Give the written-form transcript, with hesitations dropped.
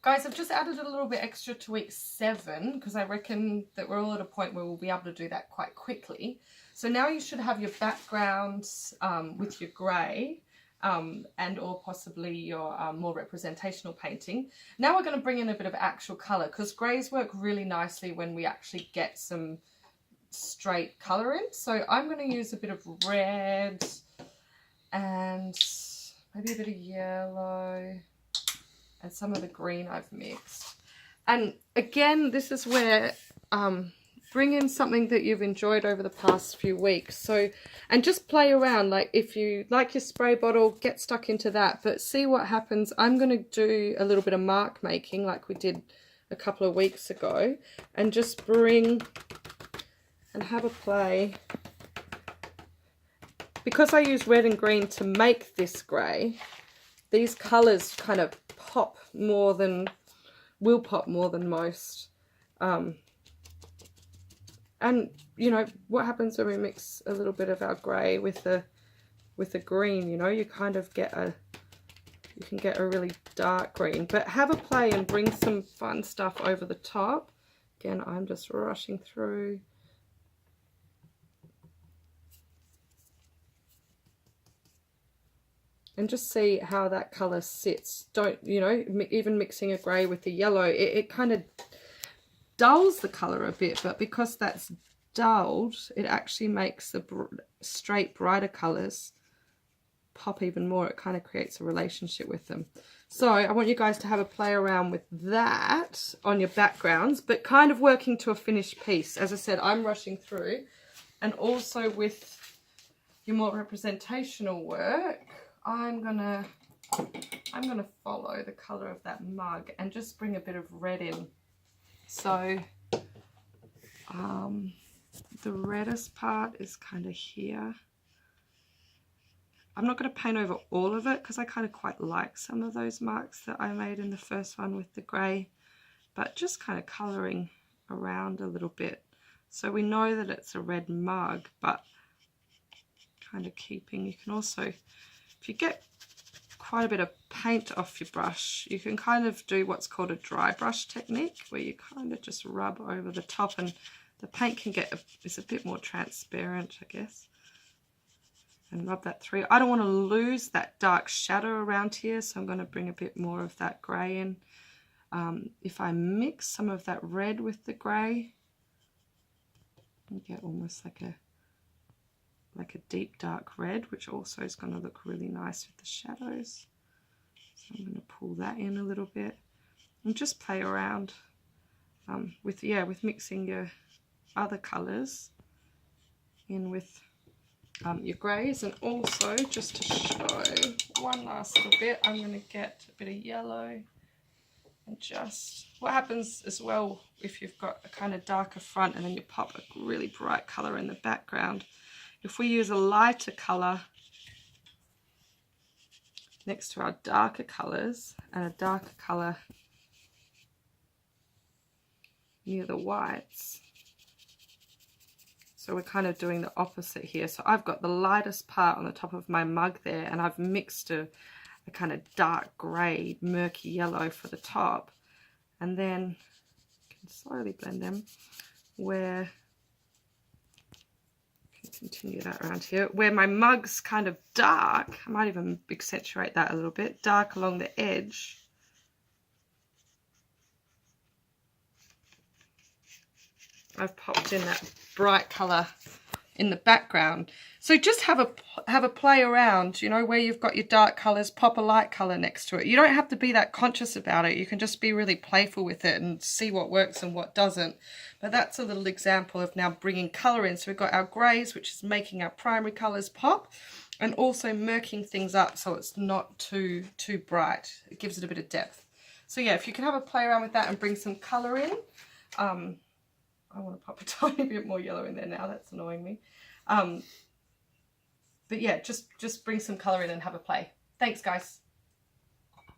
Guys, I've just added a little bit extra to week 7 because I reckon that we're all at a point where we'll be able to do that quite quickly. So now you should have your background with your grey and or possibly your more representational painting. Now we're going to bring in a bit of actual colour because greys work really nicely when we actually get some straight colour in. So I'm going to use a bit of red and maybe a bit of yellow and some of the green I've mixed. And again, this is where bring in something that you've enjoyed over the past few weeks. So, and just play around. Like if you like your spray bottle, get stuck into that, but see what happens. I'm going to do a little bit of mark making like we did a couple of weeks ago and just bring and have a play. Because I use red and green to make this grey, these colours kind of will pop more than most. And you know what happens when we mix a little bit of our grey with the green, you know, you kind of you can get a really dark green. But have a play and bring some fun stuff over the top. Again, I'm just rushing through. And just see how that colour sits. Don't, you know, even mixing a grey with the yellow, it kind of dulls the colour a bit, but because that's dulled, it actually makes the straight, brighter colours pop even more. It kind of creates a relationship with them. So I want you guys to have a play around with that on your backgrounds, but kind of working to a finished piece. As I said, I'm rushing through. And also with your more representational work, I'm gonna follow the colour of that mug and just bring a bit of red in. So the reddest part is kind of here. I'm not going to paint over all of it because I kind of quite like some of those marks that I made in the first one with the grey, but just kind of colouring around a little bit. So we know that it's a red mug, but kind of keeping, you can also, if you get quite a bit of paint off your brush, you can kind of do what's called a dry brush technique, where you kind of just rub over the top and the paint can it's a bit more transparent, I guess, and rub that through. I don't want to lose that dark shadow around here, so I'm going to bring a bit more of that grey in. If I mix some of that red with the grey, you get almost like a deep dark red, which also is going to look really nice with the shadows. So I'm going to pull that in a little bit and just play around with mixing your other colours in with your greys. And also, just to show one last little bit, I'm going to get a bit of yellow and just, what happens as well if you've got a kind of darker front and then you pop a really bright colour in the background, if we use a lighter colour next to our darker colours and a darker colour near the whites, so we're kind of doing the opposite here. So I've got the lightest part on the top of my mug there, and I've mixed a kind of dark grey, murky yellow for the top, and then you can slowly blend them where, continue that around here, where my mug's kind of dark. I might even accentuate that a little bit, dark along the edge. I've popped in that bright colour in the background. So just have a play around, you know, where you've got your dark colours, pop a light colour next to it. You don't have to be that conscious about it. You can just be really playful with it and see what works and what doesn't. But that's a little example of now bringing colour in. So we've got our greys, which is making our primary colours pop, and also murking things up so it's not too bright. It gives it a bit of depth. So yeah, if you can have a play around with that and bring some colour in. I want to pop a tiny bit more yellow in there now. That's annoying me. But yeah, just bring some colour in and have a play. Thanks, guys.